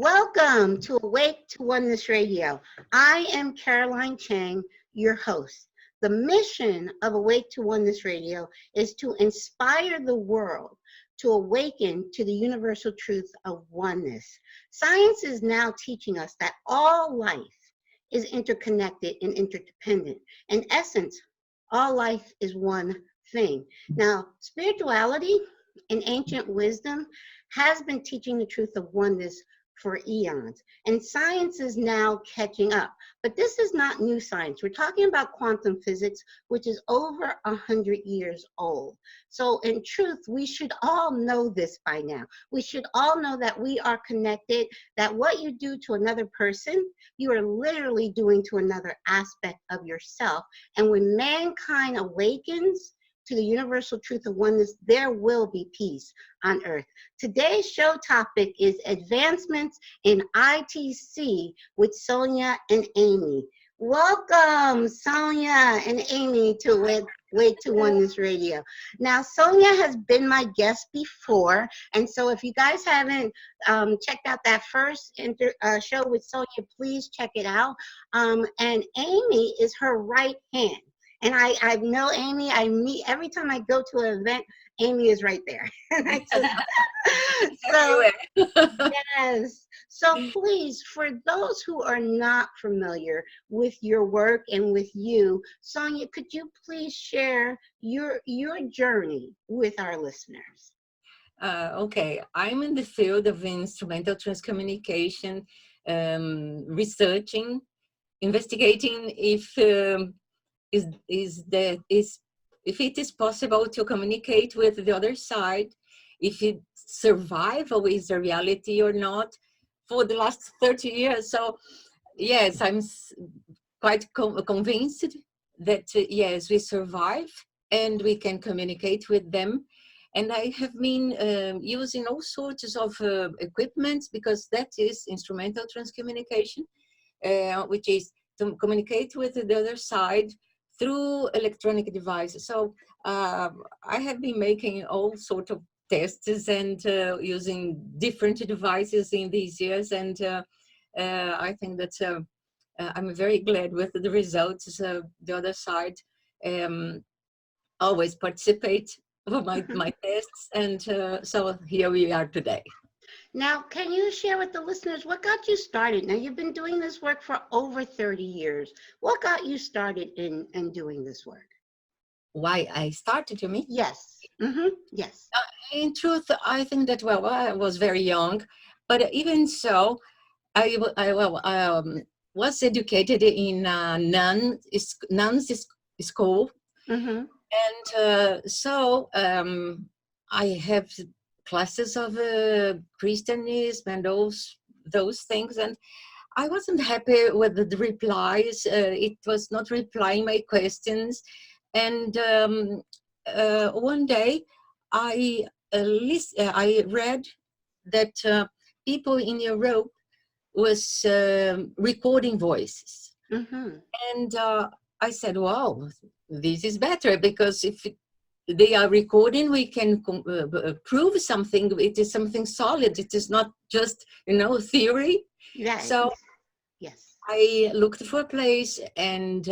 Welcome to Awake to Oneness Radio. I am Caroline Chang, your host. The mission of Awake to Oneness Radio is to inspire the world to awaken to the universal truth of oneness. Science is now teaching us that all life is interconnected and interdependent. In essence, all life is one thing. Now, spirituality and ancient wisdom has been teaching the truth of oneness for eons, and science is now catching up. But this is not new science. We're talking about quantum physics, which is over 100 years old. So in truth, we should all know this by now. We should all know that we are connected, that what you do to another person, you are literally doing to another aspect of yourself. And when mankind awakens to the universal truth of oneness, there will be peace on earth. Today's show topic is advancements in ITC with Sonia and Amy. Welcome, Sonia and Amy, to Wake to Oneness Radio. Now, Sonia has been my guest before, and so if you guys haven't checked out that first show with Sonia, please check it out. And Amy is her right hand. And I know Amy, I meet every time I go to an event, Amy is right there. So, yes. So please, for those who are not familiar with your work and with you, Sonia, could you please share your journey with our listeners? Okay, I'm in the field of instrumental transcommunication, researching, investigating if if it is possible to communicate with the other side, if it survival is a reality or not, for the last 30 years. So yes, I'm quite convinced that yes, we survive and we can communicate with them. And I have been using all sorts of equipment, because that is instrumental transcommunication, which is to communicate with the other side through electronic devices. So I have been making all sorts of tests and using different devices in these years. And I think that I'm very glad with the results. The other side always participate of my tests. And so here we are today. Now, can you share with the listeners what got you started? Now, you've been doing this work for over 30 years. What got you started in doing this work? Why I started, you mean? Yes. Yes. In truth, I think that, well, I was very young, but even so, I was educated in a nuns school. And so I have classes of Christianism and those things, and I wasn't happy with the replies. It was not replying my questions. And one day I read that people in Europe was recording voices. And I said, wow, this is better, because if they are recording, we can prove something. It is something solid. It is not just, theory. Right. So yes, I looked for a place and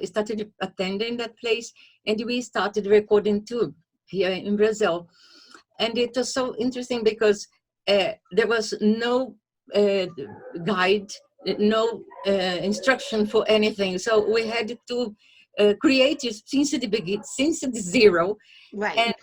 started attending that place. And we started recording too here in Brazil. And it was so interesting because there was no guide, no instruction for anything. So we had to create it since the beginning, since the zero. right. And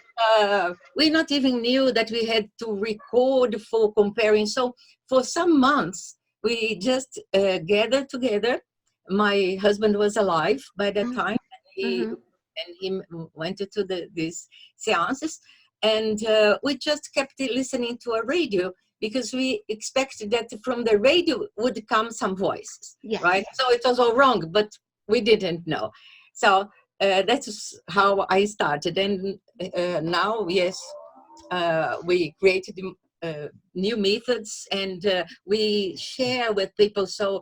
we not even knew that we had to record for comparing. So for some months, we just gathered together. My husband was alive by that time, and he went to these seances, and we just kept listening to a radio, because we expected that from the radio would come some voices, Yes. right? So it was all wrong, but we didn't know. So that's how I started. And now, yes, we created new methods, and we share with people. So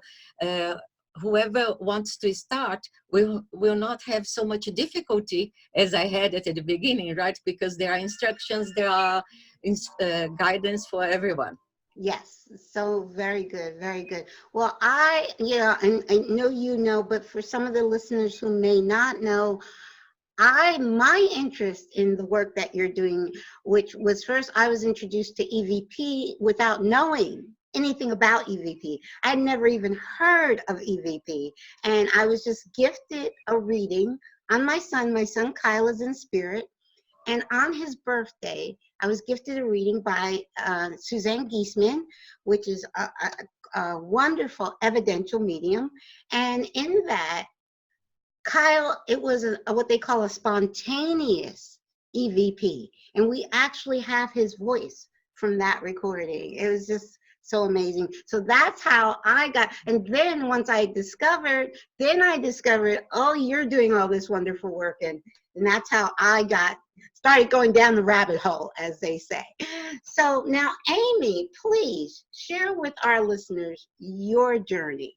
whoever wants to start will not have so much difficulty as I had at the beginning, right? Because there are instructions, there are guidance for everyone. Yes, so very good, very good. Well, and I know you know, but for some of the listeners who may not know, my interest in the work that you're doing, which was first, I was introduced to EVP without knowing anything about EVP. I had never even heard of EVP. And I was just gifted a reading on my son. My son Kyle is in spirit. And on his birthday, I was gifted a reading by Suzanne Giesman, which is a wonderful evidential medium. And in that, Kyle, it was what they call a spontaneous EVP. And we actually have his voice from that recording. It was just so amazing. So that's how I got, and then once I discovered, oh, you're doing all this wonderful work. And that's how I started going down the rabbit hole, as they say. So now, Amy, please share with our listeners your journey.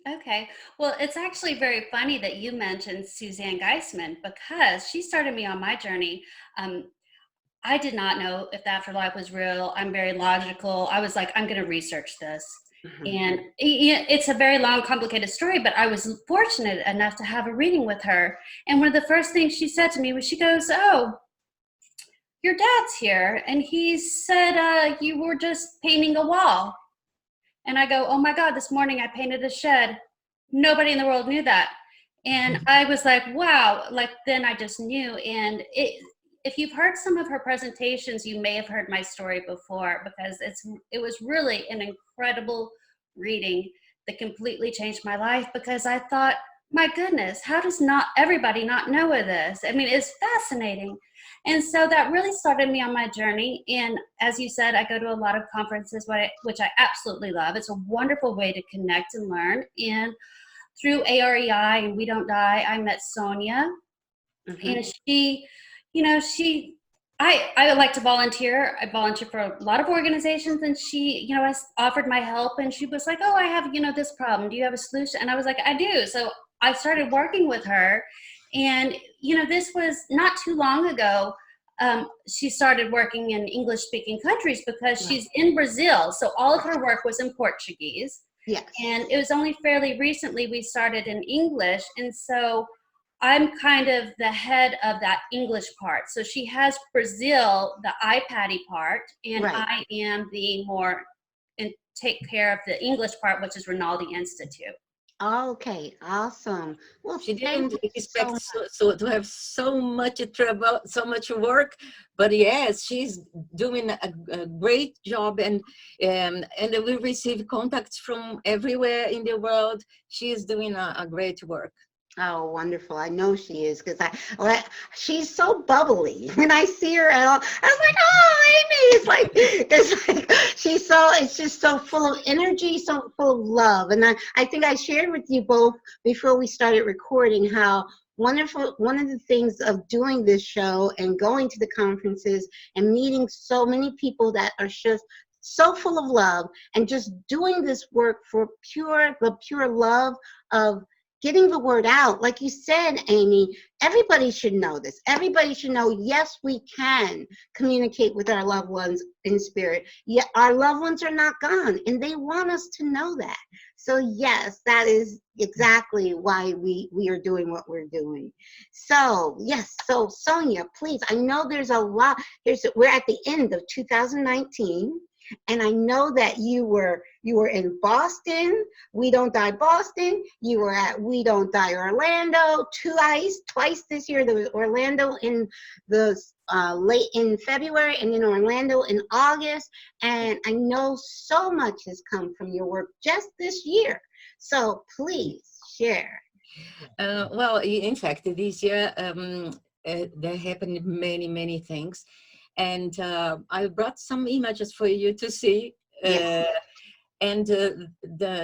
Okay. Well, it's actually very funny that you mentioned Suzanne Geisman, because she started me on my journey. I did not know if the afterlife was real. I'm very logical. I was like, I'm going to research this. Mm-hmm. And it's a very long, complicated story, but I was fortunate enough to have a reading with her. And one of the first things she said to me was, she goes, "Oh, your dad's here. And he said you were just painting a wall." And I go, "Oh my God, this morning I painted a shed." Nobody in the world knew that. And I was like, wow, like then I just knew. And if you've heard some of her presentations, you may have heard my story before, because it was really an incredible reading that completely changed my life, because I thought, my goodness, how does not everybody not know of this? I mean, it's fascinating. And so that really started me on my journey. And as you said, I go to a lot of conferences, which I absolutely love. It's a wonderful way to connect and learn. And through AREI and We Don't Die, I met Sonia. Mm-hmm. And she, I like to volunteer. I volunteer for a lot of organizations, and she, I offered my help, and she was like, "Oh, I have, this problem. Do you have a solution?" And I was like, "I do." So I started working with her. And, this was not too long ago. She started working in English-speaking countries, because she's in Brazil. So all of her work was in Portuguese. Yes. And it was only fairly recently we started in English. And so I'm kind of the head of that English part. So she has Brazil, the IPATI part, and I am the more and take care of the English part, which is Rinaldi Institute. Okay, awesome. Well, she didn't expect so to have so much trouble, so much work, but yes, she's doing a great job, and we receive contacts from everywhere in the world. She is doing a great work. Oh, wonderful. I know she is, because she's so bubbly. When I see her, I was like, "Oh, Amy." It's just so full of energy, so full of love. And I think I shared with you both before we started recording how wonderful, one of the things of doing this show and going to the conferences and meeting so many people that are just so full of love, and just doing this work for the pure love of getting the word out. Like you said, Amy, everybody should know this. Everybody should know, yes, we can communicate with our loved ones in spirit. Yet our loved ones are not gone, and they want us to know that. So yes, that is exactly why we are doing what we're doing. So yes, so Sonia, please, I know there's a lot. We're at the end of 2019. And I know that you were in Boston, We Don't Die Boston. You were at We Don't Die Orlando twice this year. There was Orlando in the late in February, and then Orlando in August. And I know so much has come from your work just this year. So please share. Well, in fact, this year there happened many things. And I brought some images for you to see. Yes. And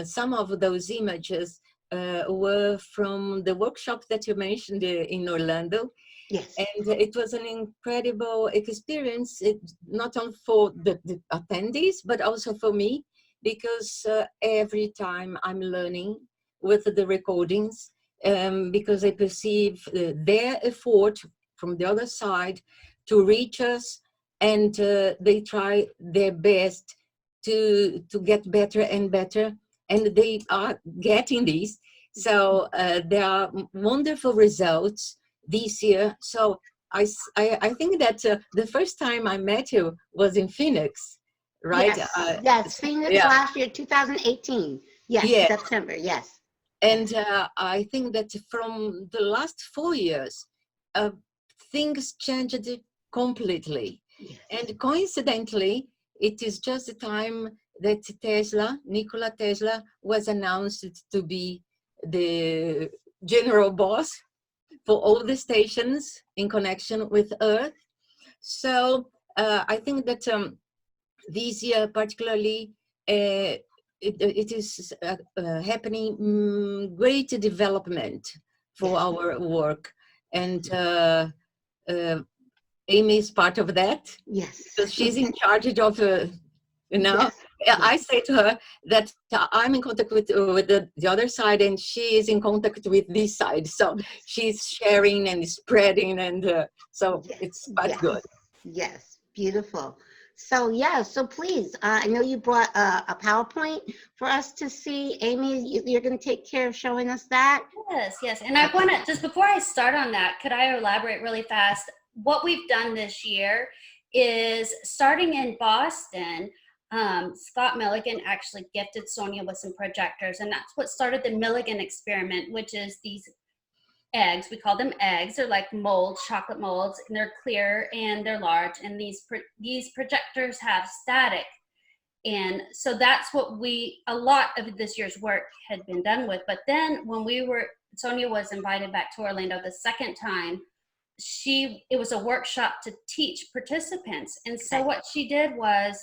some of those images were from the workshop that you mentioned in Orlando. Yes. And it was an incredible experience, not only for the attendees, but also for me, because every time I'm learning with the recordings, because I perceive their effort from the other side to reach us, and they try their best to get better and better, and they are getting these. So there are wonderful results this year. So I think that the first time I met you was in Phoenix, right? Yes, yes, Phoenix Yeah. last year, 2018. Yes, Yeah. September, yes. And I think that from the last 4 years, things changed completely. Yes. And coincidentally, it is just the time that Nikola Tesla, was announced to be the general boss for all the stations in connection with Earth. So I think that this year particularly, it is happening great development for Yes. our work. And Amy is part of that, Yes. because she's in charge of, you know, Yes. I say to her that I'm in contact with the other side, and she is in contact with this side. So she's sharing and spreading, and so Yes. it's quite good. Yes, beautiful. So yeah, so please, I know you brought a PowerPoint for us to see. Amy, you're going to take care of showing us that? Yes, yes. And I want to, just before I start on that, could I elaborate really fast? What we've done this year is, starting in Boston, Scott Milligan actually gifted Sonia with some projectors, and that's what started the Milligan experiment, which is these eggs. We call them eggs. They're like molds, chocolate molds, and they're clear and they're large. And these projectors have static. And so that's what a lot of this year's work had been done with. But then when Sonia was invited back to Orlando the second time, it was a workshop to teach participants. And so what she did was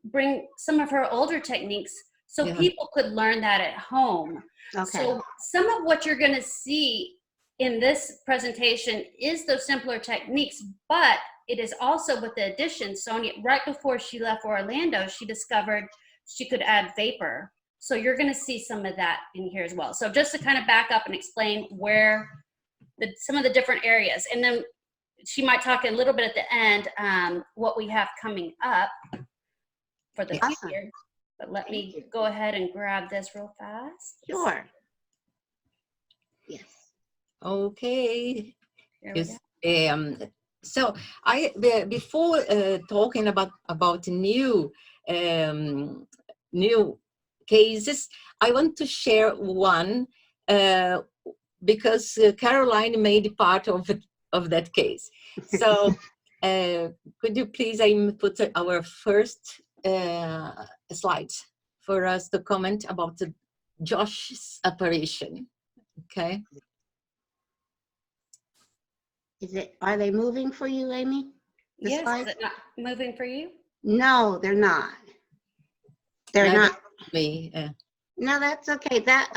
bring some of her older techniques so people could learn that at home. Okay. So some of what you're going to see in this presentation is those simpler techniques, but it is also with the addition. Sonia, right before she left for Orlando, she discovered she could add vapor. So you're going to see some of that in here as well. So just to kind of back up and explain where some of the different areas, and then she might talk a little bit at the end what we have coming up for the future. But let me go ahead and grab this real fast. Sure. Yes. Okay. Here we go. So before talking about new cases, I want to share one because Caroline made part of that case. So could you please put our first slides for us to comment about Josh's apparition? Okay. Are they moving for you, Amy? Yes, slides? is it not moving for you? No, they're not. They're not. Me. No, that's okay. That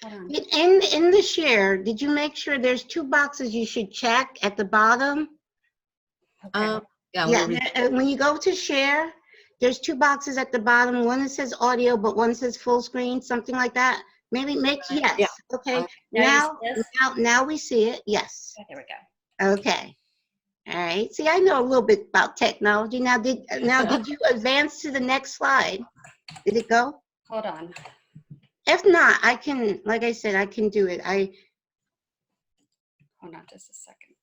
in the share, did you make sure there's two boxes you should check at the bottom? Okay. When you go to share, there's two boxes at the bottom. One that says audio, but one says full screen, something like that. Maybe make yes. Yeah. Okay. Now Now we see it. Yes. Okay, there we go. Okay. All right. See, I know a little bit about technology. Now did you advance to the next slide? Did it go? Hold on. If not, I can, like I said, I can do it. Hold on just a second.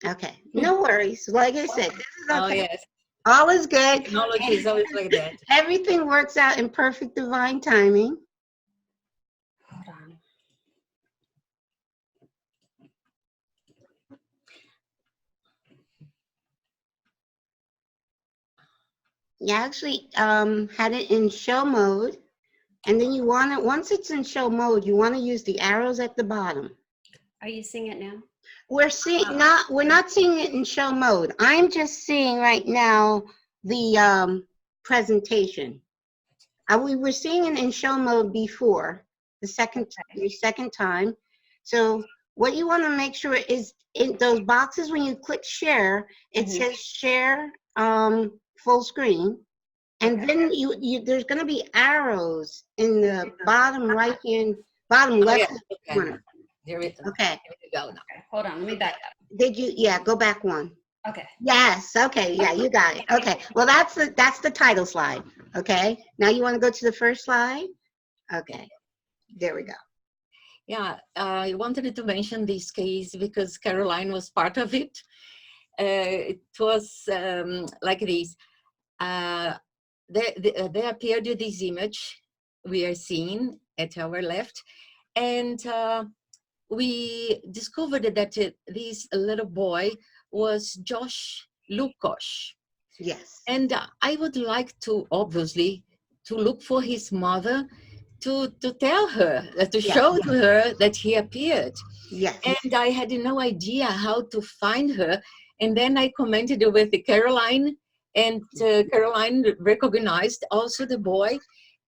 Okay. No worries. Like I said, this is okay. Oh, yes. All is good. Technology is always like that. Everything works out in perfect divine timing. Hold on. You actually had it in show mode, and then you want it, once it's in show mode, you want to use the arrows at the bottom. Are you seeing it now? We're not seeing it in show mode. I'm just seeing right now the presentation. We were seeing it in show mode before the second time. So what you want to make sure is in those boxes when you click share, it says share full screen, and then there's going to be arrows in the bottom bottom left corner. Here we Okay. go now. Okay, hold on, let me back up. Did you? Yeah, go back one. Okay. Yes. Okay. Yeah, you got it. Okay. Well, that's the title slide. Okay. Now you want to go to the first slide? Okay. There we go. Yeah, I wanted to mention this case because Caroline was part of it. It was like this. There appeared this image we are seeing at our left, and we discovered that this little boy was Josh Lukosh. Yes. And I would like to, obviously, to look for his mother to tell her, to Yes. show to her that he appeared. Yes. And I had no idea how to find her. And then I commented with Caroline, and Caroline recognized also the boy.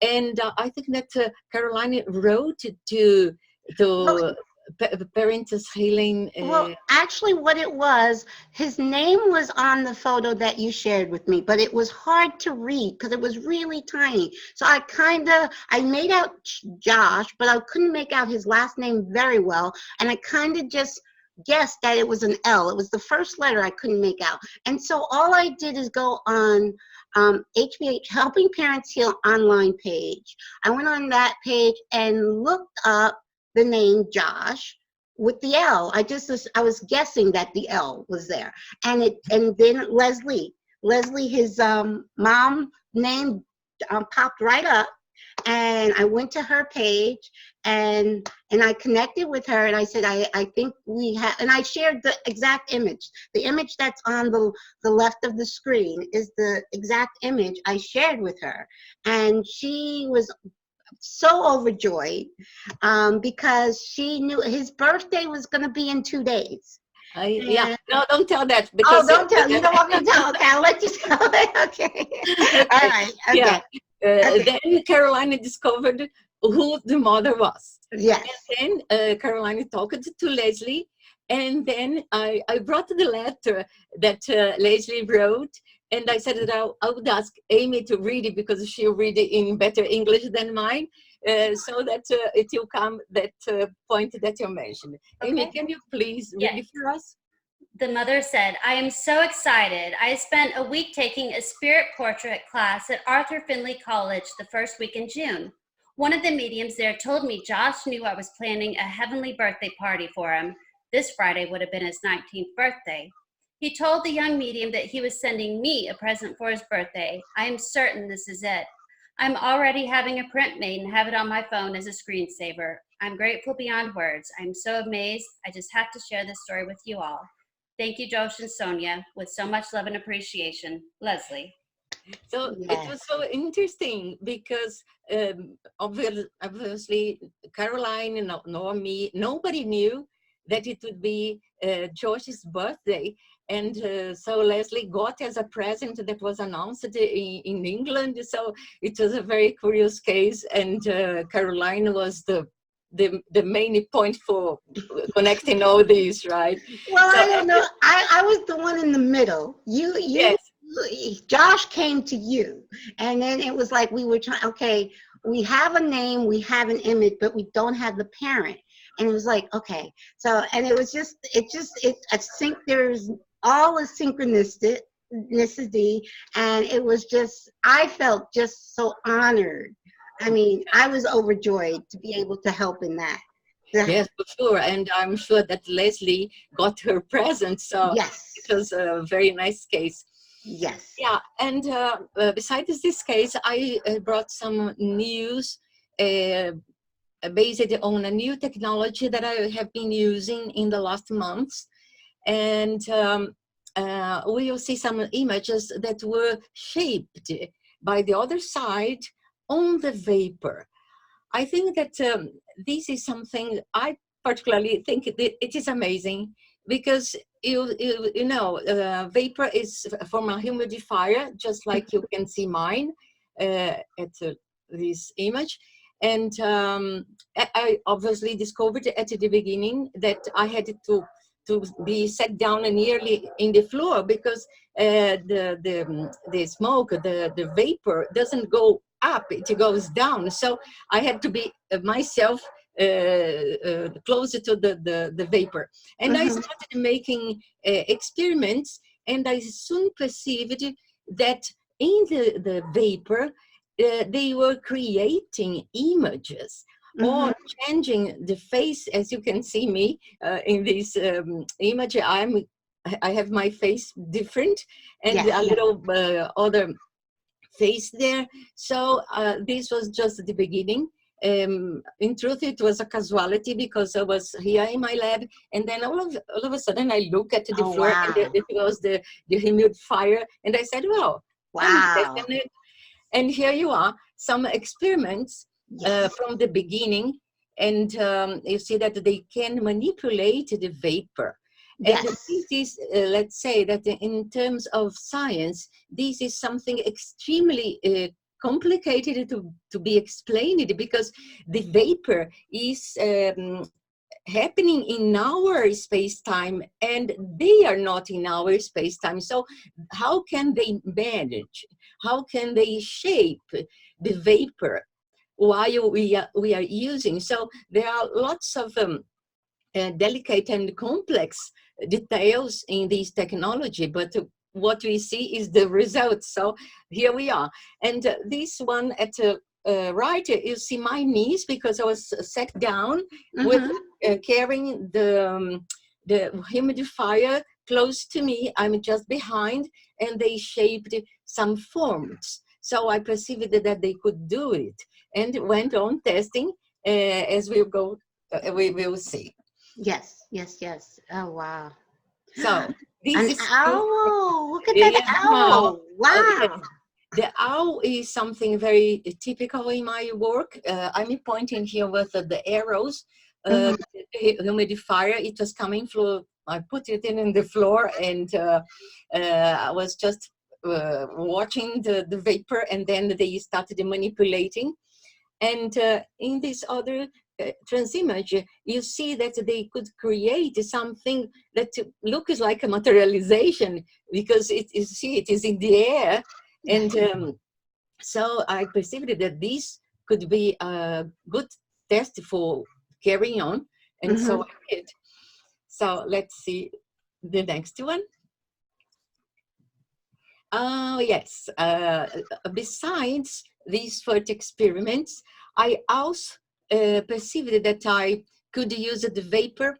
And I think that Caroline wrote to Well, Parents Healing. well, actually, what it was, his name was on the photo that you shared with me, but it was hard to read because it was really tiny. So I made out Josh, but I couldn't make out his last name very well. And I kind of just guessed that it was an L. It was the first letter I couldn't make out. And so all I did is go on HPH, Helping Parents Heal online page. I went on that page and looked up the name Josh with the L. I was guessing that the L was there. And then Leslie, his mom name popped right up. And I went to her page and I connected with her and I said, I think we have, and I shared the exact image. The image that's on the left of the screen is the exact image I shared with her. And she was so overjoyed because she knew his birthday was going to be in 2 days. Yeah, no, don't tell that. Oh, Because don't tell. You don't want me to tell. Okay, I'll let you tell it. Okay. Okay. All right. Okay. Yeah. Okay. Then Caroline discovered who the mother was. Yes. And then Caroline talked to Leslie, and then I brought the letter that Leslie wrote, and I said that I would ask Amy to read it because she'll read it in better English than mine, so that it will come that point that you mentioned. Okay. Amy, can you please read it for us? The mother said, I am so excited. I spent a week taking a spirit portrait class at Arthur Findlay College the first week in June. One of the mediums there told me Josh knew I was planning a heavenly birthday party for him. This Friday would have been his 19th birthday. He told the young medium that he was sending me a present for his birthday. I am certain this is it. I'm already having a print made and have it on my phone as a screensaver. I'm grateful beyond words. I'm so amazed. I just have to share this story with you all. Thank you, Josh and Sonia, with so much love and appreciation. Leslie. So Yes. it was so interesting because obviously Caroline nor me, nobody knew that it would be Josh's birthday. And so Leslie got as a present that was announced in England. So it was a very curious case. And Caroline was the main point for connecting all these, right? Well, So, I don't know. I was the one in the middle. yes. Josh came to you, and then it was like we were trying. Okay, we have a name, we have an image, but we don't have the parent. And it was like, okay, so and it was just I think there's all a synchronicity, and it was just I felt just so honored. I mean, I was overjoyed to be able to help in that. Yes, for sure. And I'm sure that Leslie got her present. So Yes. it was a very nice case. Yes. Yeah. And besides this case, I brought some news based on a new technology that I have been using in the last months. And we will see some images that were shaped by the other side on the vapor. I think that this is something I particularly think it is amazing because you know vapor is from a humidifier, just like you can see mine at this image. And I obviously discovered at the beginning that I had to be set down nearly in the floor because the smoke, the vapor doesn't go up, it goes down. So I had to be myself closer to the vapor. And I started making experiments And I soon perceived that in the vapor, they were creating images or changing the face. As you can see me in this image, I have my face different and Yes. a little other face there. So this was just the beginning. In truth, it was a casualty because I was here in my lab, and then all of a sudden I look at the Oh, floor, wow. and it was the humidifier, and I said, well, let me test Wow. it. And here you are, some experiments Yes. from the beginning, and you see that they can manipulate the vapor. And Yes. this is, let's say that in terms of science, this is something extremely complicated to be explained, because the vapor is happening in our space-time, and they are not in our space-time. So how can they manage? How can they shape the vapor while we are using? So there are lots of delicate and complex details in this technology, but what we see is the results. So here we are. And this one at right, you see my knees, because I was sat down with carrying the humidifier close to me. I'm just behind, and they shaped some forms. So I perceived that they could do it, and went on testing as we go. We will see. Yes. Yes. Yes. Oh, wow. So this An is owl. Look at yes, that owl. yes. Wow. The owl is something very typical in my work. I'm pointing here with the arrows. The humidifier, it was coming through. I put it in the floor, and I was just watching the vapor, and then they started manipulating. And in this other transimage, you see that they could create something that looks like a materialization, because it is in the air. And so I perceived that this could be a good test for carrying on. And so I did. So let's see the next one. Oh, yes. Besides these first experiments, I also perceived that I could use the vapor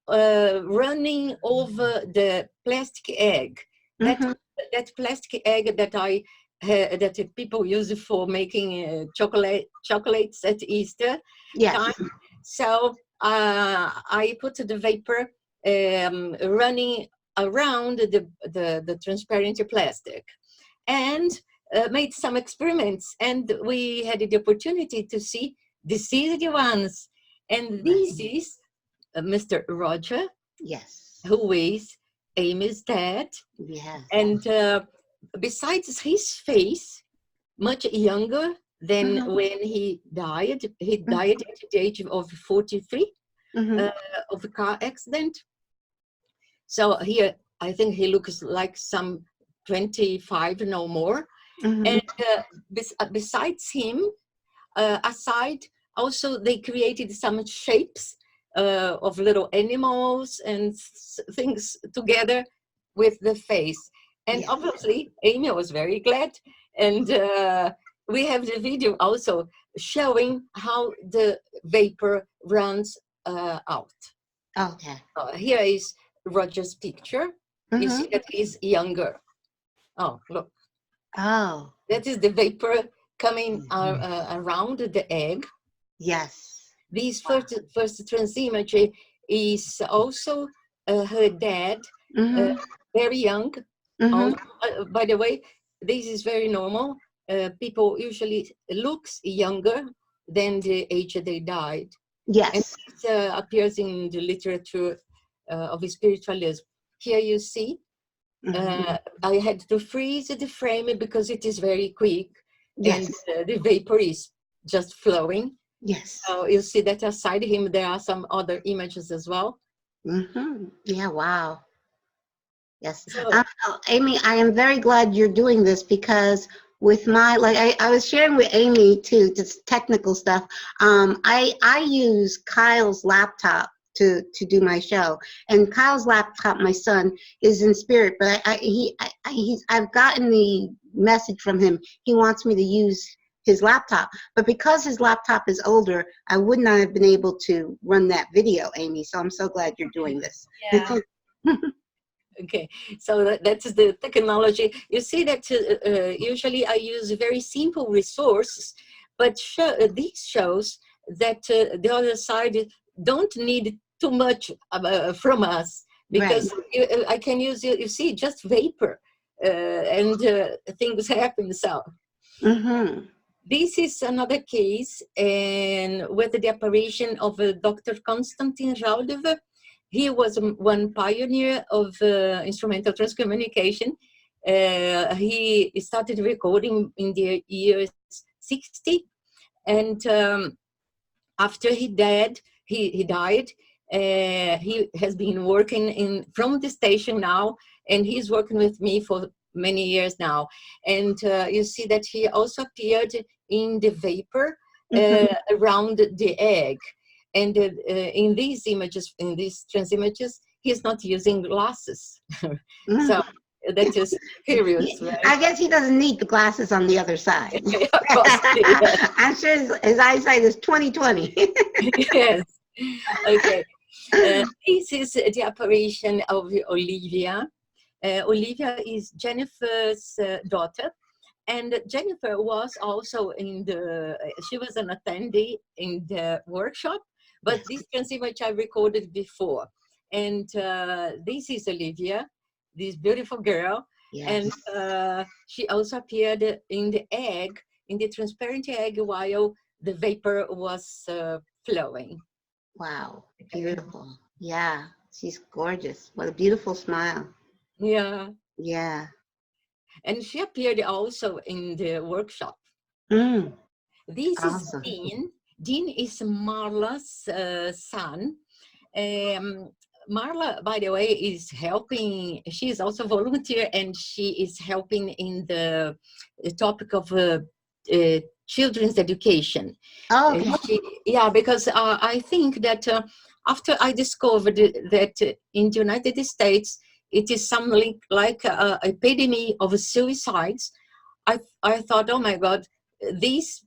running over the plastic egg. That plastic egg that that people use for making chocolates at Easter time. So I put the vapor running around the transparent plastic, and made some experiments, and we had the opportunity to see the seed ones. And this is Mr. Roger, Yes. who is Amy's dad. Yes. And besides his face, much younger than when he died at the age of 43 of a car accident. So here, I think he looks like some 25, no more. And besides him, aside, also they created some shapes of little animals and things together with the face. And obviously, Amy was very glad. And we have the video also showing how the vapor runs out. Okay. Here is Roger's picture. You see that he's younger. Oh, look. Oh. That is the vapor coming around the egg. Yes. This first transimage is also her dad, very young. By the way, this is very normal. People usually looks younger than the age they died. Yes. And this appears in the literature of spiritualism. Here you see, I had to freeze the frame because it is very quick, and the vapor is just flowing. Yes. So you see that aside him, there are some other images as well. Yeah, wow. Yes. So, Amy, I am very glad you're doing this, because with my, like I was sharing with Amy too, just technical stuff. I use Kyle's laptop to do my show. And Kyle's laptop, my son, is in spirit, but I've gotten the message from him. He wants me to use his laptop, but because his laptop is older, I would not have been able to run that video, Amy. So I'm so glad you're doing this. Yeah. Okay, so that's the technology. You see that usually I use very simple resources, but this shows that the other side don't need too much from us, because I can use, you see, just vapor, and things happen. So this is another case, and with the apparition of Dr. Konstantin Raudev. He was one pioneer of instrumental transcommunication. He started recording in the year 60, and after he died, he has been working from the station now, and he's working with me for many years now. And you see that he also appeared in the vapor around the egg. And in these images, in these trans images, he's not using glasses. So that is curious, right? I guess he doesn't need the glasses on the other side. I'm sure his eyesight is 20/20. Yes. Okay. This is the apparition of Olivia. Olivia is Jennifer's daughter. And Jennifer was also she was an attendee in the workshop, but this trans image I recorded before. And this is Olivia, this beautiful girl. Yes. And she also appeared in the egg, in the transparent egg, while the vapor was flowing. Wow, beautiful. Yeah, she's gorgeous. What a beautiful smile. Yeah. Yeah. And she appeared also in the workshop. This awesome. Is Dean. Dean is Marla's son. Marla, by the way, is helping. She is also a volunteer, and she is helping in the topic of children's education. Oh, okay. Yeah, because I think that after I discovered that in the United States, it is something like an epidemic of suicides, I thought, oh my God, these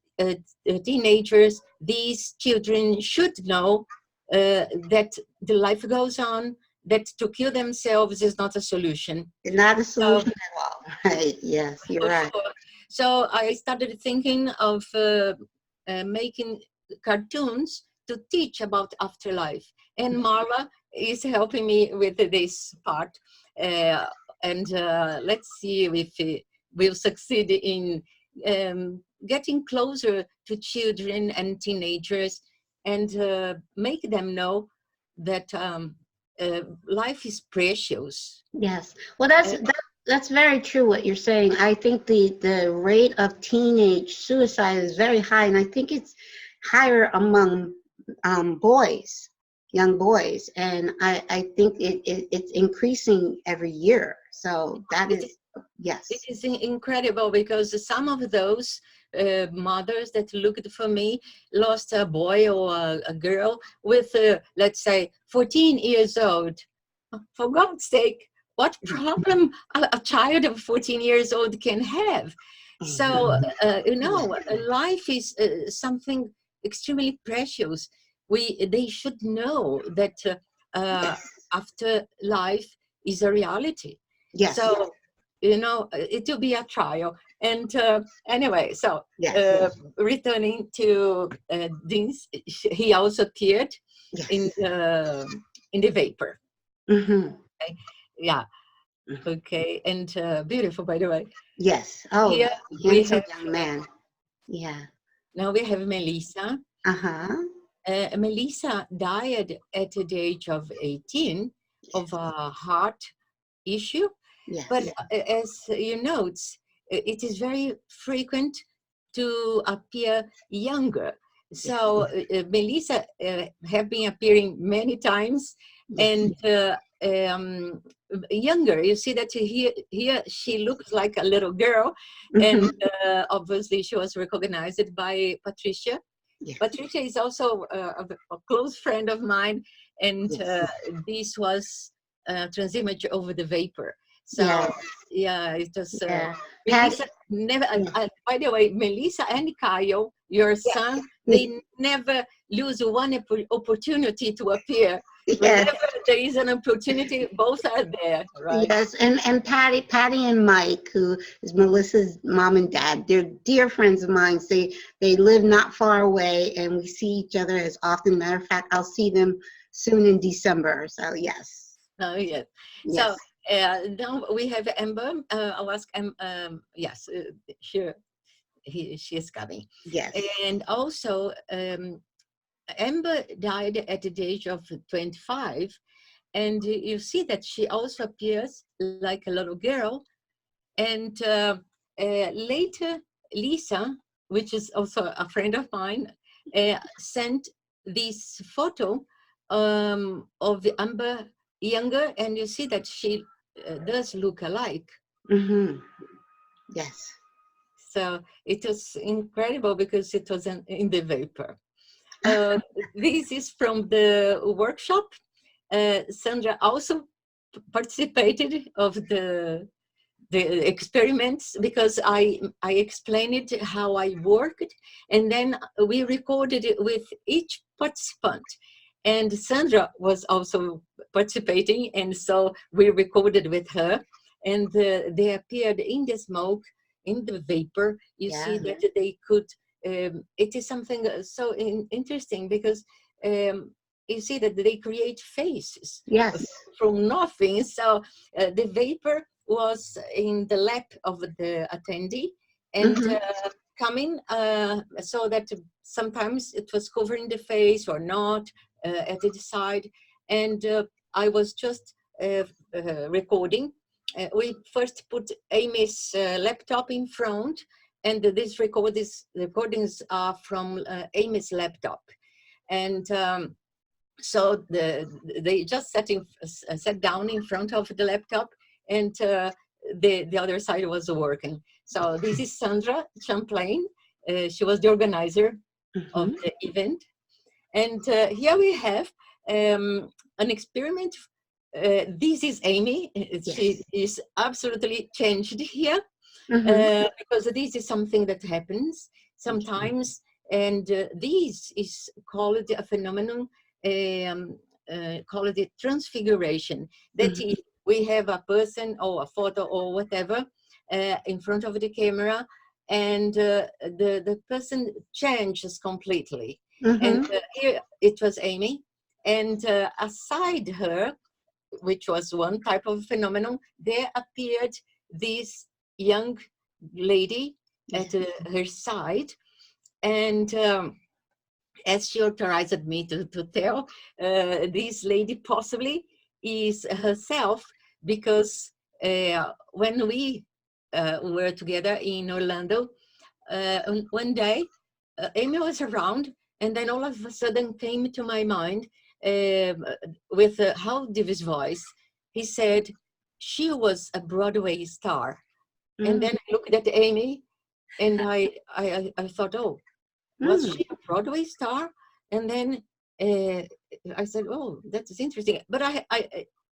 teenagers, these children should know that the life goes on, that to kill themselves is not a solution. Not a solution at all. Right, yes, you're right. Sure. So I started thinking of making cartoons to teach about afterlife. And Marla is helping me with this part. And let's see if we'll succeed in getting closer to children and teenagers, and make them know that life is precious. Yes. Well, that's very true what you're saying. I think the rate of teenage suicide is very high, and I think it's higher among boys, young boys, and I think it's increasing every year. So that is, yes. It is incredible, because some of those mothers that looked for me lost a boy or a girl with, let's say, 14 years old. For God's sake, what problem a child of 14 years old can have? So, life is something extremely precious. They should know that after life is a reality. Yes. So, it will be a trial. And anyway, so returning to Dean's, he also appeared in the vapor. Okay. Yeah. Okay. And beautiful, by the way. Yes. Oh, here we have a young man. Yeah. Now we have Melissa. Melissa died at the age of 18 of a heart issue. Yes. But as you note, it is very frequent to appear younger. So Melissa have been appearing many times, and younger. You see that here she looks like a little girl, and obviously she was recognized by Patricia. Yes. Patricia is also a close friend of mine, and Yes. this was transimage over the vapor. So Yes. yeah, it was Yeah. Melissa never. Yeah. By the way, Melissa and Kyle, your son, they never lose one opportunity to appear. Yes. Whenever there is an opportunity, both are there, right? Yes, and Patty and Mike, who is Melissa's mom and dad, they're dear friends of mine. They live not far away, and we see each other as often. Matter of fact, I'll see them soon in December. So yes, Oh, yes. yes, So now we have Amber. I'll ask yes, sure. She is coming. yes. And also, Amber died at the age of 25. And you see that she also appears like a little girl. And later, Lisa, which is also a friend of mine, sent this photo of Amber younger, and you see that she does look alike. Mm-hmm. Yes. So it was incredible because it was in the vapor. This is from the workshop. Sandra also participated of the experiments because I explained how I worked, and then we recorded it with each participant. And Sandra was also participating, and so we recorded with her, and they appeared in the smoke, in the vapor. You see that they could, it is something so interesting because you see that they create faces Yes. from nothing. So the vapor was in the lap of the attendee and coming so that sometimes it was covering the face or not at the side. And I was just recording. We first put Amy's laptop in front, and these recordings are from Amy's laptop. And so they just sat down in front of the laptop, and the other side was working. So this is Sandra Champlain. She was the organizer of the event. And here we have an experiment. This is Amy. She is absolutely changed here because this is something that happens sometimes. And this is called a phenomenon called it transfiguration. That is, we have a person or a photo or whatever in front of the camera, and the person changes completely. And here it was Amy, and aside her, which was one type of phenomenon, there appeared this young lady at her side, and as she authorized me to tell, this lady possibly is herself, because when we were together in Orlando, one day, Amy was around, and then all of a sudden came to my mind with How Divi's voice. He said, she was a Broadway star. And then I looked at Amy, and I thought, oh, was she a Broadway star? And then I said, oh, that is interesting. But I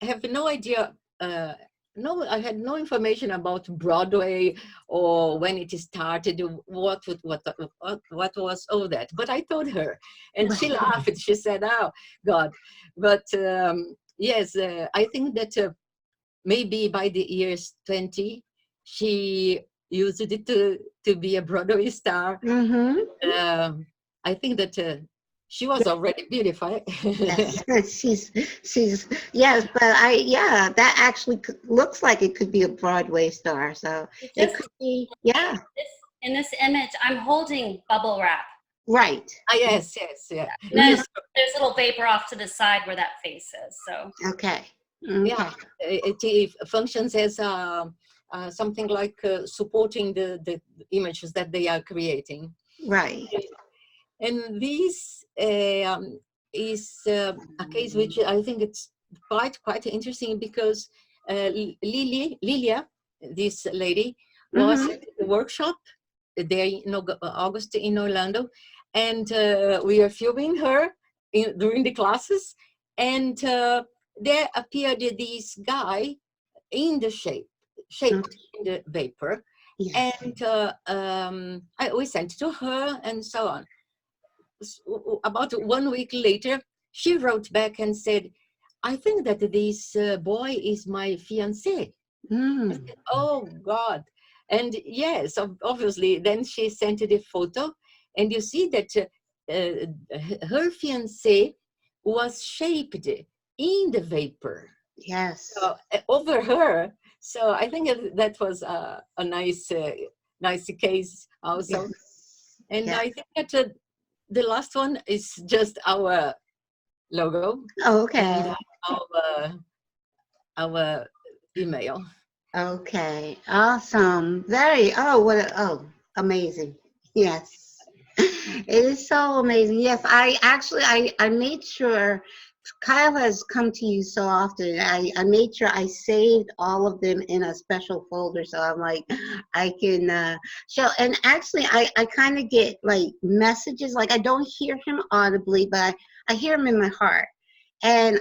have no idea. I had no information about Broadway or when it started, what was all that. But I told her, and she laughed. She said, oh, God. But yes, I think that maybe by the years 20, she used it to be a Broadway star. I think that she was already beautiful. Yes, she's yes, but that actually looks like it could be a Broadway star. So it could be, yeah. In this image, I'm holding bubble wrap. Right. Yes. There's little vapor off to the side where that face is. So okay. Yeah, it functions as something like supporting the images that they are creating. Right. And this is a case which I think it's quite interesting, because Lilia, this lady, was at the workshop there in August in Orlando, and we are filming her during the classes, And there appeared this guy in the shaped in the vapor. Yes. And we sent to her and so on. About 1 week later, she wrote back and said, I think that this boy is my fiancé. I said, oh God. And yes, obviously, then she sent the photo, and you see that her fiancé was shaped in the vapor. Yes. So, over her. So I think that was a nice case also. Yes. And Yes. I think that the last one is just our logo Oh, okay. and our email. Okay. Awesome. Amazing. Yes. It is so amazing. Yes, I made sure Kyle has come to you so often. I made sure I saved all of them in a special folder. So I'm like, I can show. And actually, I kind of get like messages. Like I don't hear him audibly, but I hear him in my heart. And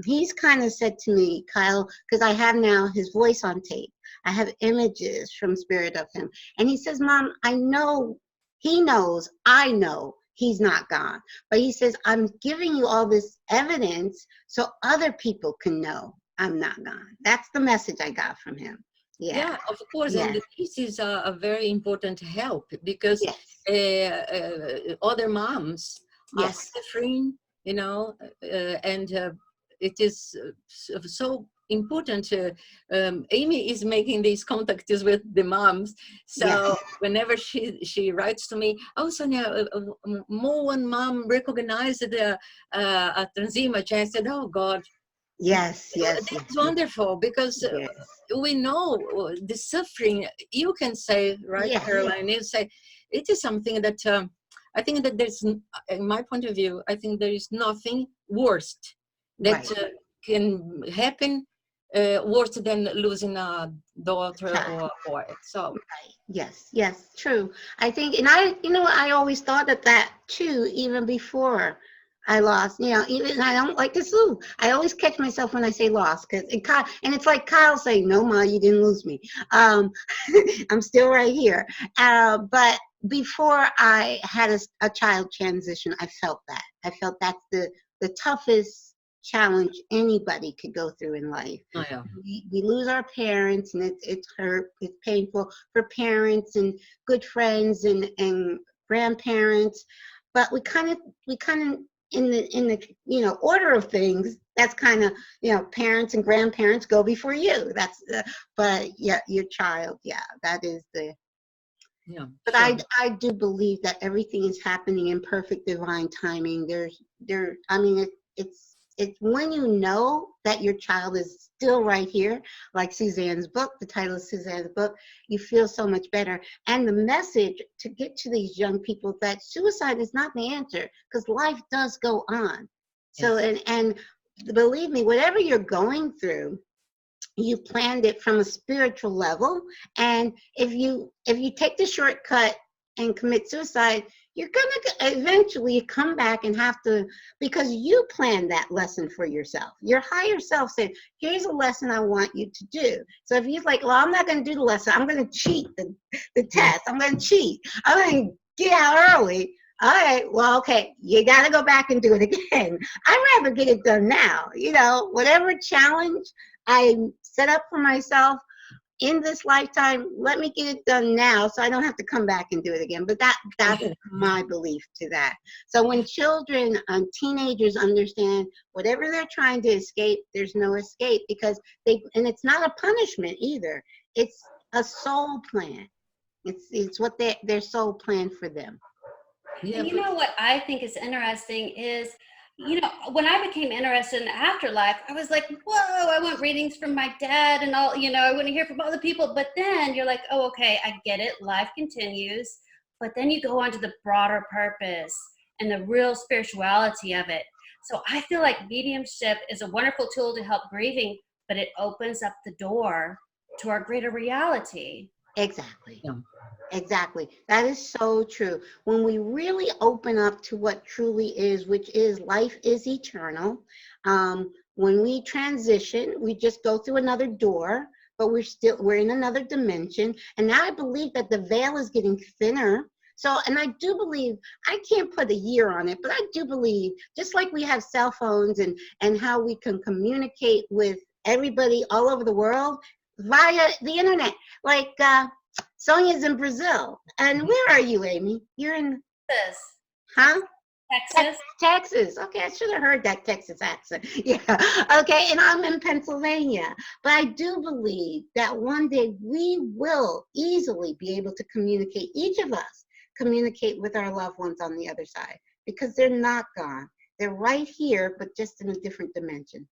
he's kind of said to me, Kyle, because I have now his voice on tape. I have images from spirit of him. And he says, Mom, I know, he knows, I know he's not gone. But he says, I'm giving you all this evidence so other people can know I'm not gone. That's the message I got from him. Yeah, of course. Yes. And this is a very important help because Yes. other moms are Yes. suffering, you know, and it is so important. Amy is making these contacts with the moms. So Yes. whenever she writes to me, oh, Sonia, more one mom recognized a transimage. I said, oh, God. Yes. Yes. That's wonderful because Yes. we know the suffering. You can say, right, Yes. Caroline, you say, it is something that I think that there's, in my point of view, I think there is nothing worse that Right. can happen worse than losing a daughter or a boy. So Yes, yes, true. I think, and I always thought that too, even before I lost, even I don't like to sue. I always catch myself when I say lost, and it's like Kyle saying, no, Ma, you didn't lose me. I'm still right here. But before I had a child transition, I felt that. I felt that's the toughest challenge anybody could go through in life. oh, yeah. We lose our parents, and it's hurt, it's painful for parents and good friends and grandparents, but we kind of in the order of things, that's kind of, parents and grandparents go before you. That's but yeah, your child, yeah, that is the. Yeah, but sure. I do believe that everything is happening in perfect divine timing. It's when you know that your child is still right here, like Suzanne's book, the title of Suzanne's book, you feel so much better. And the message to get to these young people that suicide is not the answer, because life does go on. So, Yes. and believe me, whatever you're going through, you planned it from a spiritual level. And if you take the shortcut and commit suicide, you're gonna eventually come back and have to, because you planned that lesson for yourself. Your higher self said, here's a lesson I want you to do. So if you're like, well, I'm not gonna do the lesson, I'm gonna cheat the test, I'm gonna cheat, I'm gonna get out early. All right, well, okay, you got to go back and do it again. I'd rather get it done now. Whatever challenge I set up for myself in this lifetime, let me get it done now so I don't have to come back and do it again. But that's my belief to that. So when children and teenagers understand whatever they're trying to escape, there's no escape, because and it's not a punishment either. It's a soul plan. It's what their soul planned for them. Yeah, And you know what I think is interesting is, when I became interested in Afterlife, I was like, whoa, I want readings from my dad and all, I want to hear from other people. But then you're like, oh, okay, I get it. Life continues. But then you go on to the broader purpose and the real spirituality of it. So I feel like mediumship is a wonderful tool to help grieving, but it opens up the door to our greater reality. Exactly. Yeah. Exactly. That is so true. When we really open up to what truly is, which is life is eternal, when we transition, we just go through another door, but we're in another dimension. And now I believe that the veil is getting thinner. So, and I do believe, I can't put a year on it, but I do believe, just like we have cell phones and how we can communicate with everybody all over the world via the internet. Like, Sonia's in Brazil. And where are you, Amy? You're in, Texas. huh? Texas. Texas. Okay, I should have heard that Texas accent. Yeah. Okay, and I'm in Pennsylvania. But I do believe that one day we will easily be able to communicate, each of us communicate with our loved ones on the other side, because they're not gone. They're right here, but just in a different dimension.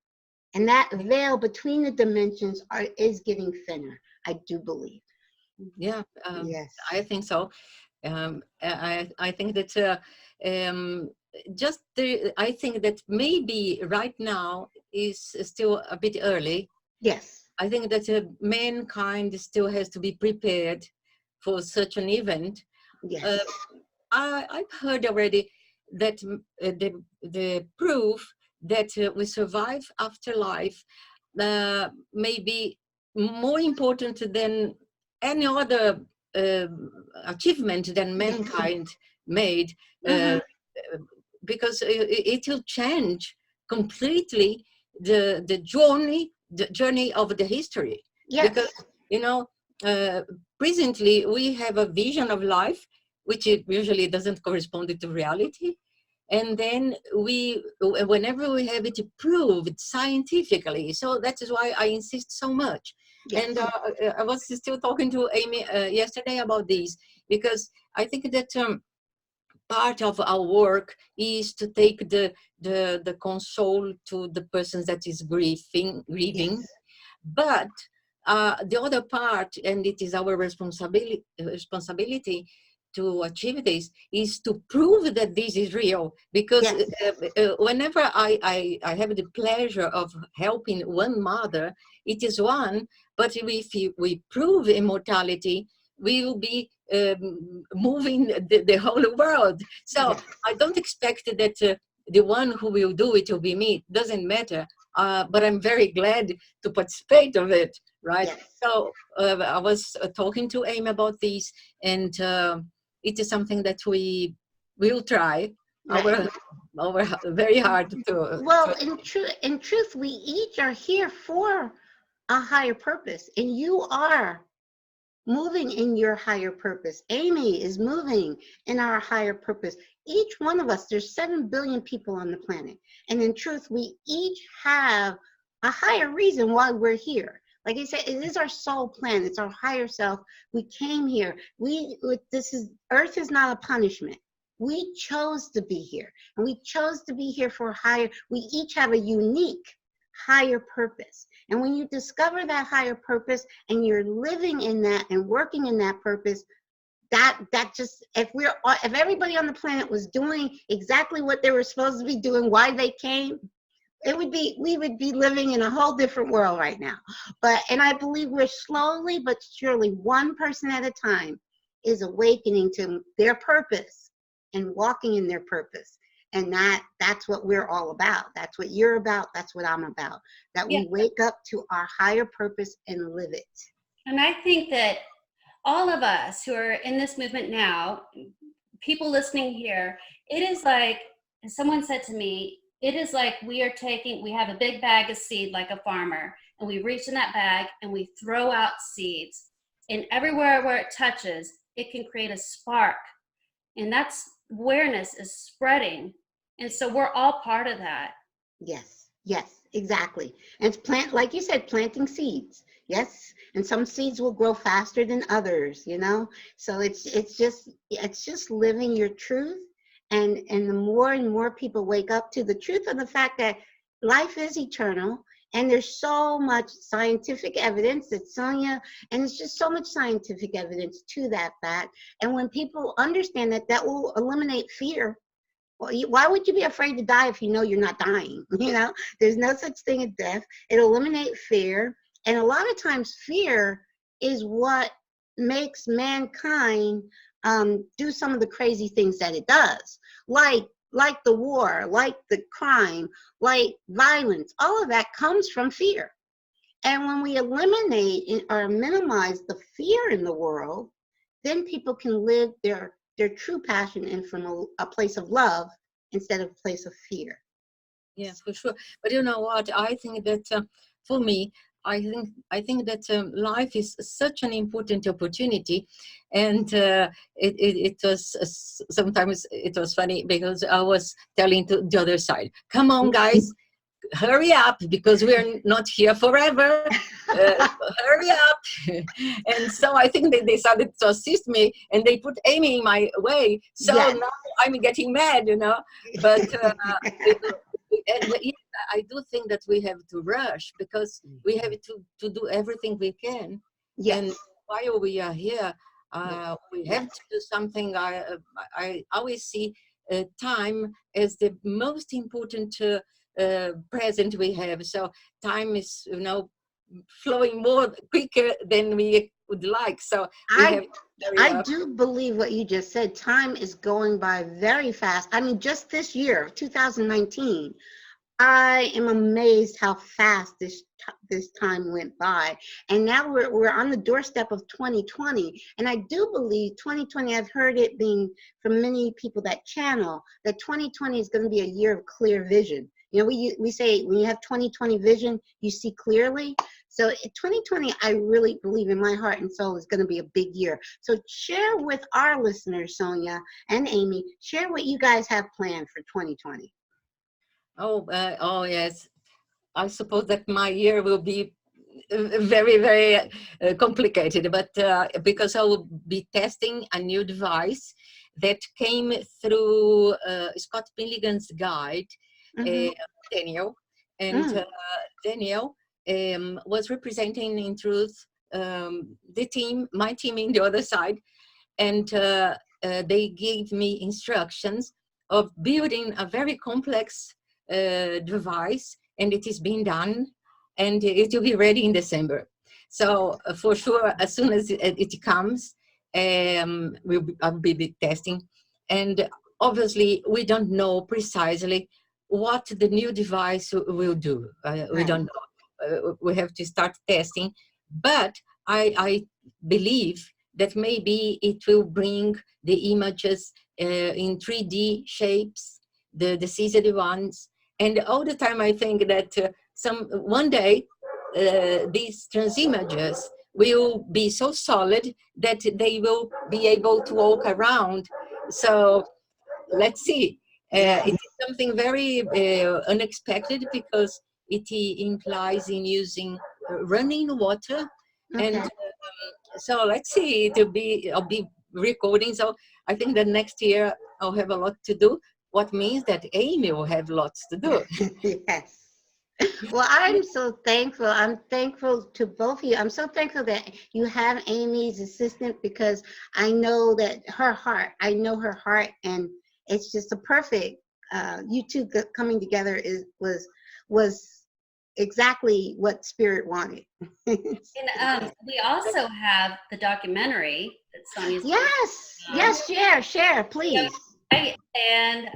And that veil between the dimensions is getting thinner, I do believe. Yeah, Yes. I think so. I think that I think that maybe right now is still a bit early. Yes. I think that mankind still has to be prepared for such an event. Yes. I've heard already that the proof that we survive afterlife may be more important than any other uh, achievement than Yes. mankind made, Mhm. because it will change completely the journey of the history. Because, Yes. you know, uh, presently we have a vision of life which it usually doesn't correspond to reality. And then whenever we have it proved scientifically, so that is why I insist so much. Yes. And I was still talking to Amy yesterday about this, because I think that part of our work is to take the console to the person that is grieving. Yes. But the other part, and it is our responsibility to achieve this, is to prove that this is real. Because Yes. whenever I have the pleasure of helping one mother, it is one, but if we prove immortality, we will be moving the whole world. So Yes. I don't expect that the one who will do it will be me. Doesn't matter. But I'm very glad to participate of it, right? Yes. So I was talking to Amy about this, and it is something that we will try Right. our very hard Well, to. in truth, we each are here for a higher purpose, and you are moving in your higher purpose. Amy is moving in our higher purpose. Each one of us, there's 7 billion people on the planet. And in truth, we each have a higher reason why we're here. Like I said, it is our soul plan. It's our higher self. We came here. Earth is not a punishment. We chose to be here, and we chose to be here for higher. We each have a unique higher purpose. And when you discover that higher purpose and you're living in that and working in that purpose, that just, if everybody on the planet was doing exactly what they were supposed to be doing, why they came, we would be living in a whole different world right now. And I believe we're slowly but surely, one person at a time, is awakening to their purpose and walking in their purpose. And that's what we're all about. That's what you're about. That's what I'm about. That Yeah. we wake up to our higher purpose and live it. And I think that all of us who are in this movement now, people listening here, it is like, as someone said to me, it is like we have a big bag of seed like a farmer, and we reach in that bag and we throw out seeds. And everywhere where it touches, it can create a spark. And that's awareness is spreading. And so we're all part of that. Yes, yes, exactly. And it's like you said, planting seeds. Yes, and some seeds will grow faster than others, So it's just living your truth, and the more and more people wake up to the truth of the fact that life is eternal, and there's so much scientific evidence that Sonia, and it's just so much scientific evidence to that fact. And when people understand that, that will eliminate fear. Well, why would you be afraid to die if you know you're not dying? There's no such thing as death. It eliminates fear. And a lot of times fear is what makes mankind do some of the crazy things that it does, like the war, like the crime, like violence. All of that comes from fear. And when we eliminate or minimize the fear in the world, then people can live their true passion in from a place of love instead of a place of fear. Yeah, for sure. But you know what? I think that for me, I think that life is such an important opportunity, and it was sometimes it was funny because I was telling to the other side, "Come on, guys, hurry up because we're not here forever. Hurry up." And so I think they decided to assist me, and they put Amy in my way. So Yes. now I'm getting mad, you know. But yeah, I do think that we have to rush because we have to do everything we can. Yes. And while we are here, we have Yes. to do something. I always see time as the most important present we have. So time is, you know, flowing more quicker than we would like. So we have I do believe what you just said. Time is going by very fast. I mean, just this year, 2019, I am amazed how fast this time went by. And now we're on the doorstep of 2020. And I do believe 2020, I've heard it being from many people that channel, that 2020 is going to be a year of clear vision. You know, we say when you have 2020 vision, you see clearly. So 2020, I really believe in my heart and soul is going to be a big year. So share with our listeners, Sonia and Amy, share what you guys have planned for 2020. Oh yes. I suppose that my year will be very, very complicated, but because I will be testing a new device that came through Scott Milligan's guide, Mhm. Daniel, and Daniel was representing in truth the team, my team in the other side, and they gave me instructions of building a very complex device, and it is being done, and it will be ready in December. So for sure, as soon as it comes, I'll be testing. And obviously, we don't know precisely what the new device will do. We don't know. We have to start testing. But I believe that maybe it will bring the images in 3D shapes, the seasoned ones. And all the time I think that one day these trans images will be so solid that they will be able to walk around. So let's see. It is something very unexpected because it implies in using running water. Okay. And so let's see. I'll be recording. So I think that next year I'll have a lot to do. What means that Amy will have lots to do. Yes. Well, I'm so thankful. I'm thankful to both of you. I'm so thankful that you have Amy's assistant because I know that I know her heart, and it's just a perfect, you two coming together was exactly what Spirit wanted. And we also have the documentary that Sonia's Yes, share, please. right? And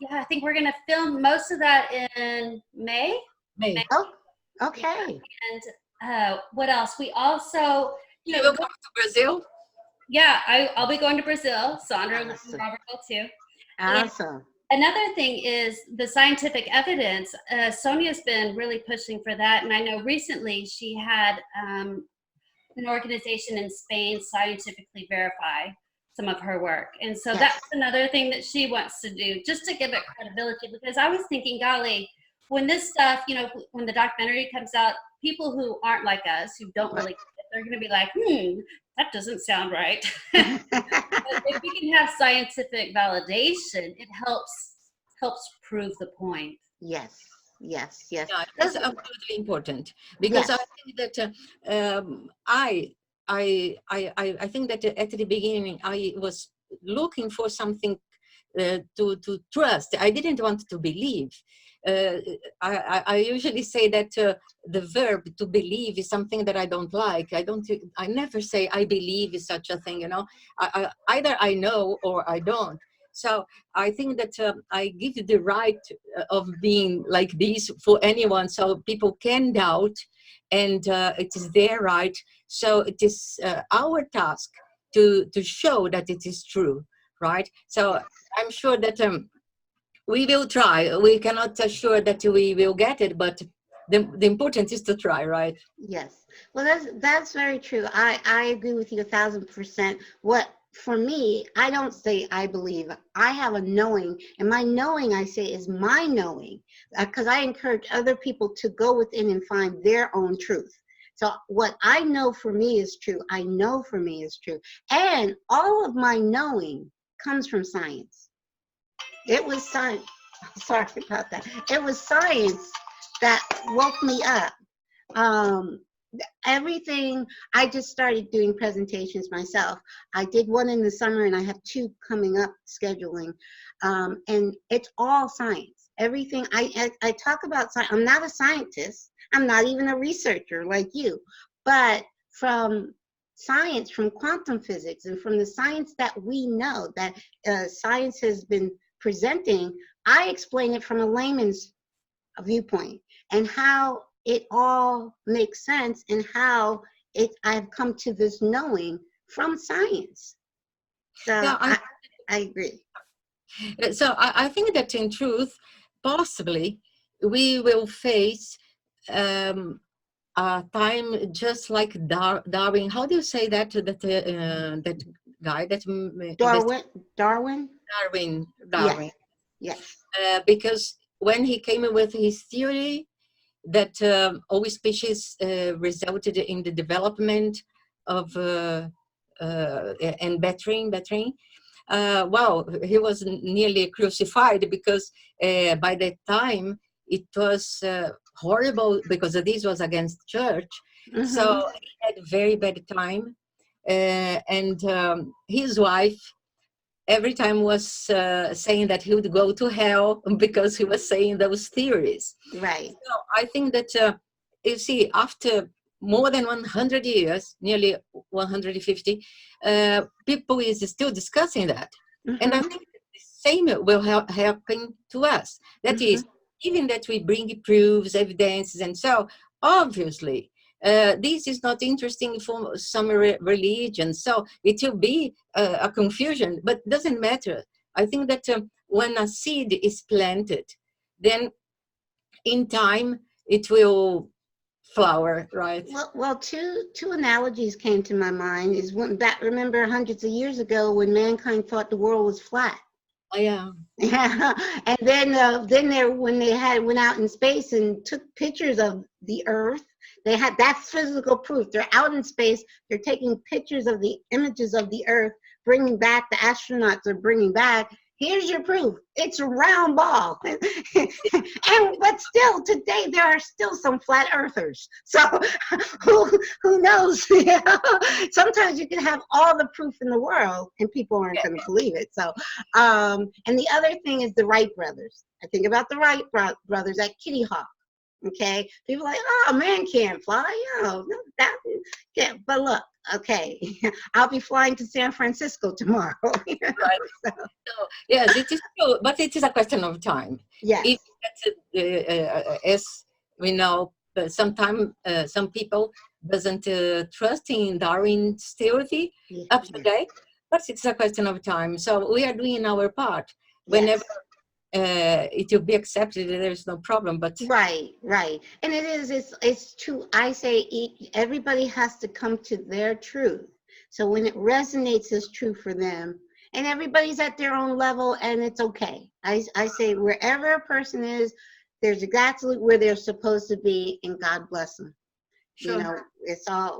yeah, I think we're going to film most of that in May. Oh, okay. And what else? We also, You will come to Brazil? Yeah, I'll be going to Brazil. Sandra and Awesome. Robert will too. Awesome. Another thing is the scientific evidence. Sonia's been really pushing for that. And I know recently she had an organization in Spain scientifically verify some of her work. And so that's another thing that she wants to do, just to give it credibility. Because I was thinking, golly, when this stuff, when the documentary comes out, people who aren't like us, who don't really, they're going to be like, that doesn't sound right. But if we can have scientific validation, it helps prove the point. Yes. Yeah, that's absolutely important because I think that I think that at the beginning I was looking for something to trust. I didn't want to believe. I usually say that the verb to believe is something that I don't like. I never say I believe is such a thing, you know. Either I know or I don't. So I think that I give you the right of being like this for anyone, so people can doubt, and it is their right. So it is our task to show that it is true, right? So I'm sure that we will try. We cannot assure that we will get it, but the important is to try, right? Yes. Well, that's very true. I agree with you 1,000%. What for me, I don't say I believe. I have a knowing, and my knowing, I say, is my knowing, because I encourage other people to go within and find their own truth. So what I know for me is true. I know for me is true, and all of my knowing comes from science. It was science. Sorry about that. It was science that woke me up. Um, Everything, I just started doing presentations myself. I did one in the summer, and I have 2 coming up scheduling. And it's all science. Everything I talk about science. I'm not a scientist. I'm not even a researcher like you. But from science, from quantum physics, and from the science that we know that science has been presenting, I explain it from a layman's viewpoint, and how it all makes sense, and how I've come to this knowing from science. So Yeah, I agree. so I think that in truth, possibly, we will face a time just like Darwin. How do you say that? That guy that Darwin. Darwin. Yes. Yes. Because when he came with his theory that all species resulted in the development of and bettering. Well, he was nearly crucified, because by that time it was horrible, because this was against church. So he had a very bad time, and his wife every time was saying that he would go to hell because he was saying those theories. Right. So I think that, you see, after more than 100 years, nearly 150, people is still discussing that. And I think that the same will happen to us. That is, even that we bring proofs, evidences, and so, obviously, this is not interesting for some religions, so it will be a confusion, but doesn't matter. I think that when a seed is planted, then in time it will flower, right? Well, two analogies came to my mind. Is one that, remember, hundreds of years ago when mankind thought the world was flat. Oh, yeah. Yeah, and when they went out in space and took pictures of the Earth, that's physical proof. They're out in space. They're taking pictures of the images of the Earth, bringing back, the astronauts are bringing back. Here's your proof. It's a round ball. But still, today there are still some flat earthers. So who knows? Sometimes you can have all the proof in the world and people aren't going to believe it. So, and the other thing is the Wright brothers. I think about the Wright brothers at Kitty Hawk. Okay, people are like, oh, man can't fly. No, that can't. But look, okay, I'll be flying to San Francisco tomorrow. Right. So, yes, it is true, but it is a question of time. Yes. As we know, sometimes some people doesn't trust in Darwin's theory up to date, but it's a question of time. So we are doing our part. Whenever it will be accepted, there's no problem. But right, and it's true. I say everybody has to come to their truth. So when it resonates as true for them, and everybody's at their own level, and it's okay. I say wherever a person is, there's exactly where they're supposed to be, and God bless them. Sure. You know, it's all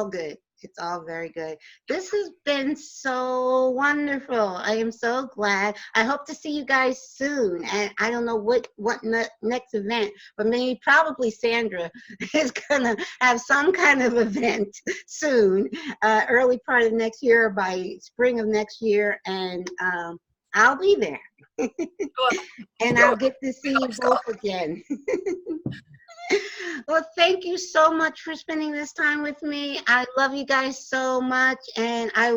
good. It's all very good. This has been so wonderful. I am so glad. I hope to see you guys soon. And I don't know what next event, but maybe probably Sandra is gonna have some kind of event soon, early part of next year, by spring of next year, and I'll be there. Well, And I'll get to see you both again. Well, thank you so much for spending this time with me. I love you guys so much, and I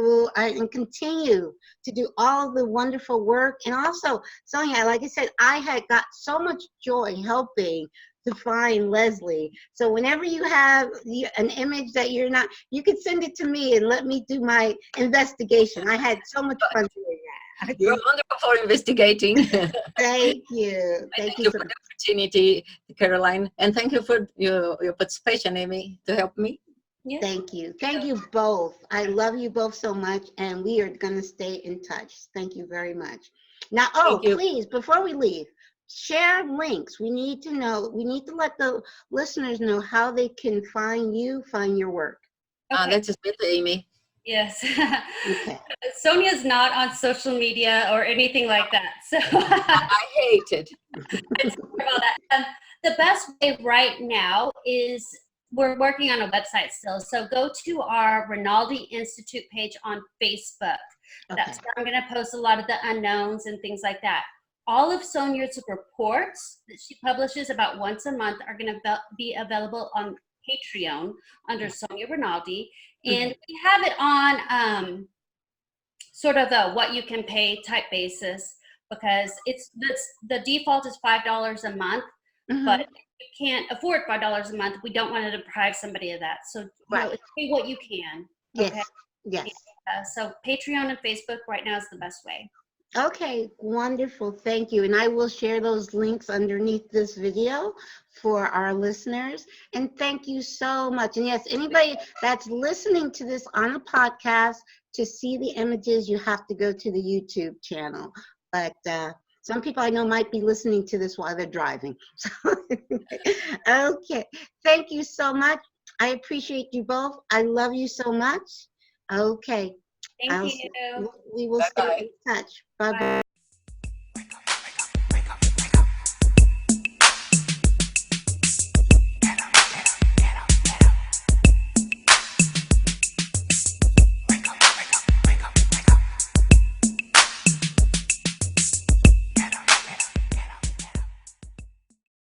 continue to do all the wonderful work. And also, Sonia, like I said, I had got so much joy helping to find Leslie. So whenever you have an image that you're not, you could send it to me and let me do my investigation. I had so much fun doing that. you're wonderful for investigating. Thank you. Thank Thank you you so for much. the opportunity, Caroline, and thank you for your participation, Amy, to help me. Yeah. Thank you. Thank you both. I love you both so much, and we are going to stay in touch. Thank you very much. Now, Thank you. please, before we leave, share links. We need to know, we need to let the listeners know how they can find you, find your work. Okay. That's just better, Amy. Yes. Okay. Sonia's not on social media or anything like that. So I hate it. sorry about that. The best way right now is we're working on a website still. So go to our Rinaldi Institute page on Facebook. Okay. That's where I'm going to post a lot of the unknowns and things like that. All of Sonia's reports that she publishes about once a month are going to be available on Patreon under Sonia Rinaldi. And we have it on sort of a what you can pay type basis, because the default is $5 a month, but if you can't afford $5 a month, we don't want to deprive somebody of that. So Right. pay what you can. Yes. Okay? Yes. So Patreon and Facebook right now is the best way. Okay, wonderful. Thank you. And I will share those links underneath this video for our listeners. And thank you so much. And yes, anybody that's listening to this on a podcast, to see the images, you have to go to the YouTube channel. But some people I know might be listening to this while they're driving. Okay, thank you so much. I appreciate you both. I love you so much. Okay. Thank you. We will stay in touch. Bye-bye.